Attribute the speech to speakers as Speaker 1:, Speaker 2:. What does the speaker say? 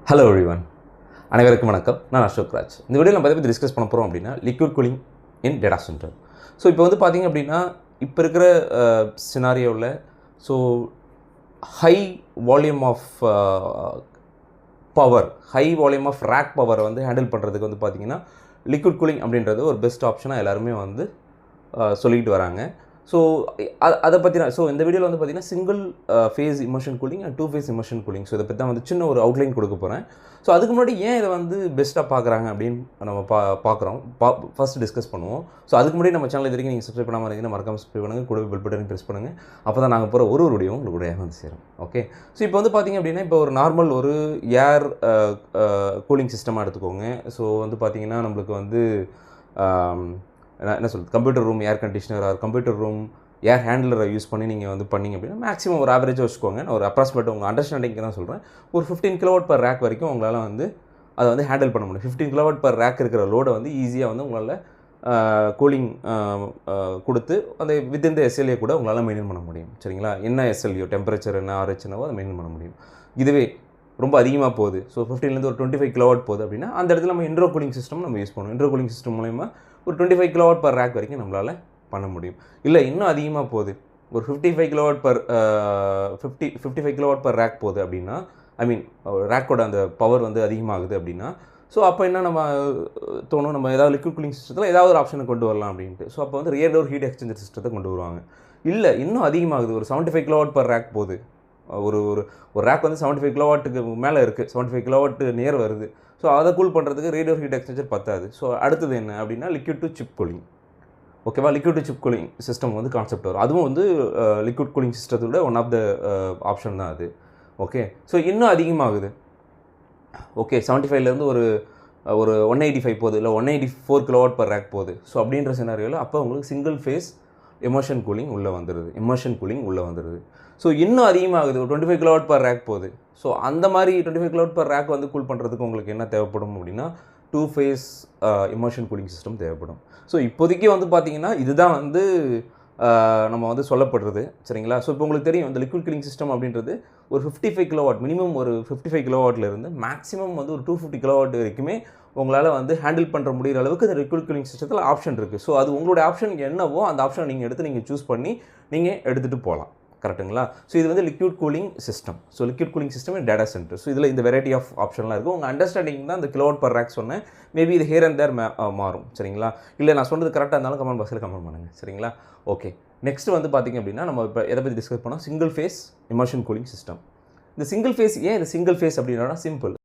Speaker 1: Hello everyone, அனைவருக்கும் வணக்கம். நான் அசோக் ராஜ். இந்த வீடியோ நம்ம எதை பற்றி டிஸ்கஸ் பண்ண போகிறோம் அப்படின்னா liquid cooling in data centre. So இப்போ வந்து பார்த்திங்க அப்படின்னா இப்போ இருக்கிற சினாரியோவில் so high volume of power, high volume of rack பவரை வந்து ஹேண்டில் பண்ணுறதுக்கு வந்து பார்த்திங்கன்னா லிக்விட் கூலிங் அப்படின்றது ஒரு பெஸ்ட் ஆப்ஷனாக எல்லாருமே வந்து சொல்லிக்கிட்டு வராங்க. ஸோ அதை பற்றி ஸோ இந்த வீடியோவில் வந்து பார்த்திங்கன்னா single phase immersion cooling and 2 phase immersion cooling. So இதை பற்றி தான் வந்து சின்ன ஒரு அவுட்லைன் கொடுக்க போகிறேன். ஸோ அதுக்கு முன்னாடி ஏன் இதை வந்து பெஸ்ட்டாக பார்க்குறாங்க அப்படின்னு நம்ம பார்க்குறோம். ஃபஸ்ட்டு டிஸ்கஸ் பண்ணுவோம். ஸோ அதுக்கு முன்னாடி நம்ம சேனல் இது வரைக்கும் நீங்கள் சப்ஸ்கிரைப் பண்ணாமல் இருந்தீங்கன்னா மறக்காம சப்ஸ்கிரைப் பண்ணுங்கள், கூட பெல் பட்டன் ப்ரெஸ் பண்ணுங்கள். அப்போ தான் நாங்கள் போகிற ஒரு வீடியோவும் உங்களுக்கு கூட வந்து சேரும். ஓகே, ஸோ இப்போ வந்து பார்த்திங்க அப்படின்னா இப்போ ஒரு நார்மல் ஒரு ஏர் கூலிங் சிஸ்டமாக எடுத்துக்கோங்க. ஸோ வந்து பார்த்திங்கன்னா நம்மளுக்கு வந்து என்ன சொல்கிறது, computer room air conditioner or computer room air ஹேண்ட்லரை யூஸ் பண்ணி நீங்கள் வந்து பண்ணிங்க அப்படின்னா மேக்ஸிமம் ஒரு ஆவரேஜாக வச்சுக்கோங்க. நான் ஒரு அப்ராக்சிமேட் உங்கள் அண்டர்ஸ்டாண்டிங்க்கு தான் சொல்கிறேன். ஒரு 15 kW per rack வரைக்கும் உங்களால் வந்து அதை வந்து ஹேண்டில் பண்ண முடியும். 15 kW per rack இருக்கிற லோடை வந்து ஈஸியாக வந்து உங்களால் கூலிங் கொடுத்து அந்த வித்தின் த எஸ்எல்ஏ கூட உங்களால் மெயின்டைன் பண்ண முடியும். சரிங்களா, என்ன எஸ்எல்ஏ டெம்பரேச்சர் என்ன ஆர்ஹெச்னவோ அதை மெயின்டைன் பண்ண முடியும். இதுவே ரொம்ப அதிகமாக போகுது, ஸோ 15லேருந்து ஒரு 25 kW போகுது அப்படின்னா அந்த இடத்துல நம்ம இன்ட்ரோ கூலிங் சிஸ்டம் நம்ம யூஸ் பண்ணுவோம். இன்ட்ரோ கூலிங் சிஸ்டம் மூலமா ஒரு 25 kW per rack வரைக்கும் நம்மளால் பண்ண முடியும். இல்லை இன்னும் அதிகமாக போகுது, ஒரு 55 kW per 55 kW per rack போகுது அப்படின்னா, ஐ மீன் ரேக்கோட அந்த பவர் வந்து அதிகமாகுது அப்படின்னா, ஸோ அப்போ என்ன நம்ம தோணும், நம்ம ஏதாவது லிக்விட் கூலிங் சிஸ்டத்தில் ஏதாவது ஒரு ஆப்ஷனை கொண்டு வரலாம் அப்படின்ட்டு. ஸோ அப்போ வந்து ரியர் டோர் ஹீட் எக்ஸ்சேஞ்சர் சிஸ்டத்தை கொண்டு வருவாங்க. இல்லை இன்னும் அதிகமாகுது, ஒரு 75 kW per rack போகுது, ஒரு ஒரு ரேக் வந்து 75 kW மேலே இருக்குது, 75 kW நியர் வருது. ஸோ அதை கூல் பண்ணுறதுக்கு ரேடியோ ஹீட் எக்ஸ்சேஞ்சர் பத்தாது. ஸோ அடுத்தது என்ன அப்படின்னா லிக்விட் டு சிப் கூலிங். ஓகேவா, liquid to chip cooling system வந்து கான்செப்ட் வரும். அதுவும் வந்து லிக்விட் கூலிங் சிஸ்டத்தோட ஒன் ஆஃப் த ஆப்ஷன் தான் அது. ஓகே, ஸோ இன்னும் அதிகமாகுது. ஓகே, 75லேருந்து ஒரு 185 போகுது, இல்லை 184 kW per rack போகுது. ஸோ அப்படின்ற சினாரியோவில் அப்போ உங்களுக்கு சிங்கிள் ஃபேஸ் இமர்ஷன் கூலிங் உள்ளே வந்துடுது. ஸோ இன்னும் அதிகமாகுது, ஒரு 25 kW per rack போகுது. ஸோ அந்த மாதிரி 25 kW per rack வந்து கூல் பண்ணுறதுக்கு உங்களுக்கு என்ன தேவைப்படும் அப்படின்னா 2 ஃபேஸ் இமர்ஷன் கூலிங் சிஸ்டம் தேவைப்படும். ஸோ இப்போதைக்கு வந்து பார்த்திங்கன்னா இதுதான் வந்து நம்ம வந்து சொல்லப்படுறது. சரிங்களா, ஸோ இப்போ உங்களுக்கு தெரியும் இந்த லிக்விட் கூலிங் சிஸ்டம் அப்படின்றது ஒரு 55 kW, மினிமம் ஒரு 55 kWலேருந்து மேக்ஸிமம் வந்து ஒரு 250 kW வரைக்குமே உங்களால் வந்து ஹேண்டில் பண்ணுற முடிகிற அளவுக்கு இந்த லிக்விட் கூலிங் சிஸ்டத்தில் ஆப்ஷன் இருக்குது. ஸோ அது உங்களுடைய ஆப்ஷன் என்னவோ அந்த ஆப்ஷனை நீங்கள் எடுத்து நீங்கள் சூஸ் பண்ணி நீங்கள் எடுத்துகிட்டு போகலாம். கரெக்டுங்களா, ஸோ இது வந்து liquid cooling system. So liquid cooling system இன் டேட்டா சென்டர். ஸோ இதில் இந்த வெரைட்டி ஆஃப் ஆப்ஷன்லாம் இருக்குது. உங்கள் அண்டர்ஸ்டாண்டிங் தான் இந்த கிலோவாட் பர் ரேக் சொன்னேன். மேபி இது ஹியர் அண்ட் தேர் மாறும். சரிங்களா, இல்லை நான் சொன்னது கரெக்டாக இருந்தாலும் கமெண்ட் பாக்ஸில் கமெண்ட் பண்ணுங்கள். சரிங்களா, ஓகே. நெக்ஸ்ட் வந்து பார்த்திங்க அப்படின்னா நம்ம இப்போ எதை பற்றி டிஸ்கஸ் பண்ணோம், single phase immersion cooling system. இந்த சிங்கிள் ஃபேஸ், ஏன் இது சிங்கிள் ஃபேஸ் அப்படின்னா சிம்பிள்.